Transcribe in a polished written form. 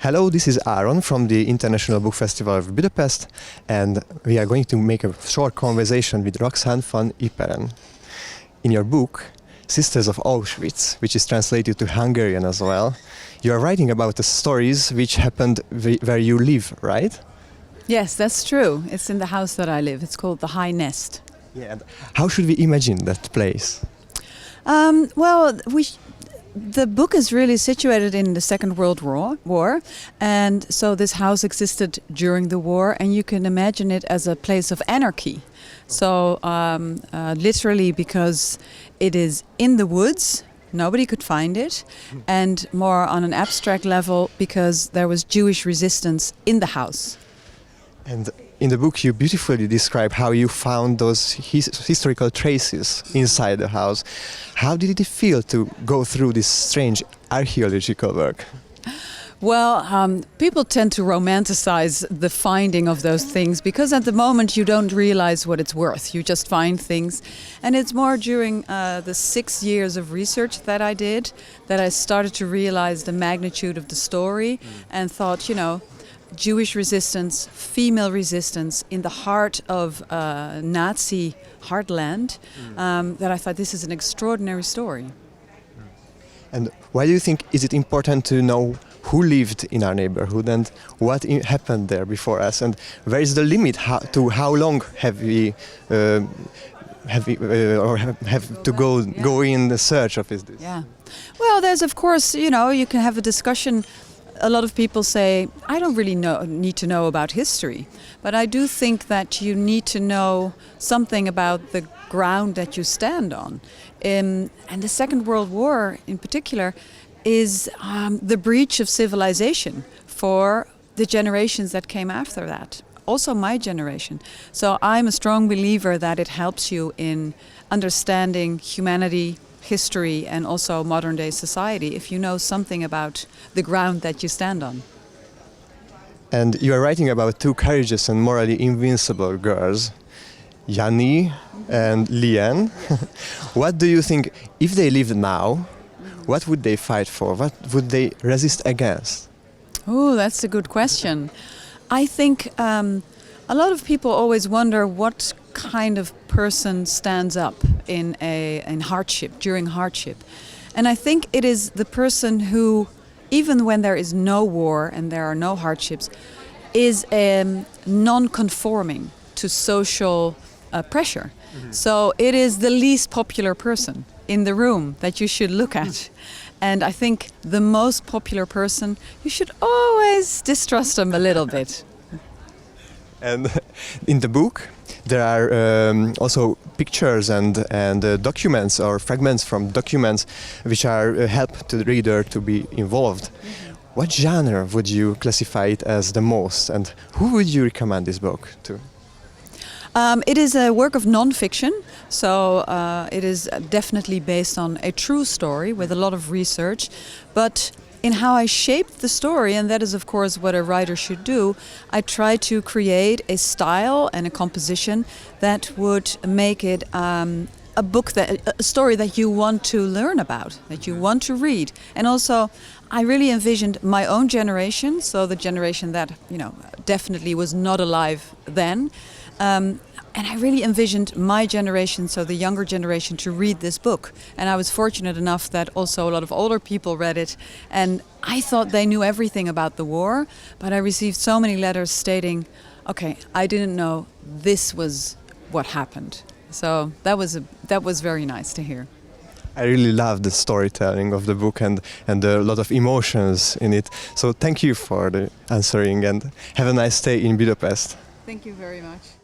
Hello, this is Áron from the International Book Festival of Budapest, and we are going to make a short conversation with Roxane Van Iperen. In your book, Sisters of Auschwitz, which is translated to Hungarian as well, you are writing about the stories which happened where you live, right? Yes, that's true. It's in the house that I live. It's called the High Nest. Yeah, and how should we imagine that place? The book is really situated in the Second World War, and so this house existed during the war, and you can imagine it as a place of anarchy. So literally because it is in the woods, nobody could find it, and more on an abstract level because there was Jewish resistance in the house. And in the book you beautifully describe how you found those historical traces inside the house. How did it feel to go through this strange archaeological work? Well, people tend to romanticize the finding of those things because at the moment you don't realize what it's worth. You just find things. And it's more during the 6 years of research that I did that I started to realize the magnitude of the story and thought, Jewish resistance, female resistance in the heart of Nazi heartland, that I thought this is an extraordinary story. And why do you think is it important to know who lived in our neighborhood and what happened there before us, and where is the limit to how long have we have to go in the search of this? Yeah, well, there's of course you can have a discussion. A lot of people say, I don't really need to know about history, but I do think that you need to know something about the ground that you stand on. And the Second World War in particular is the breach of civilization for the generations that came after that, also my generation. So I'm a strong believer that it helps you in understanding humanity, history and also modern day society if you know something about the ground that you stand on. And you are writing about two courageous and morally invincible girls, Yanni and Liane. What do you think, if they lived now, what would they fight for? What would they resist against? Oh, that's a good question. I think a lot of people always wonder what kind of person stands up in hardship, during hardship. And I think it is the person who, even when there is no war and there are no hardships, is non-conforming to social pressure. Mm-hmm. So it is the least popular person in the room that you should look at. And I think the most popular person, you should always distrust them a little bit. And in the book, there are also pictures and documents or fragments from documents which are help to the reader to be involved. Mm-hmm. What genre would you classify it as the most, and who would you recommend this book to? It is a work of non-fiction, so it is definitely based on a true story with a lot of research, but in how I shaped the story, and that is of course what a writer should do, I try to create a style and a composition that would make it a story that you want to learn about, that you want to read. And also I really envisioned my own generation, so the generation that definitely was not alive then. And I really envisioned my generation, so the younger generation, to read this book. And I was fortunate enough that also a lot of older people read it. And I thought they knew everything about the war, but I received so many letters stating, okay, I didn't know this was what happened. So that was very nice to hear. I really love the storytelling of the book and a lot of emotions in it. So thank you for the answering, and have a nice stay in Budapest. Thank you very much.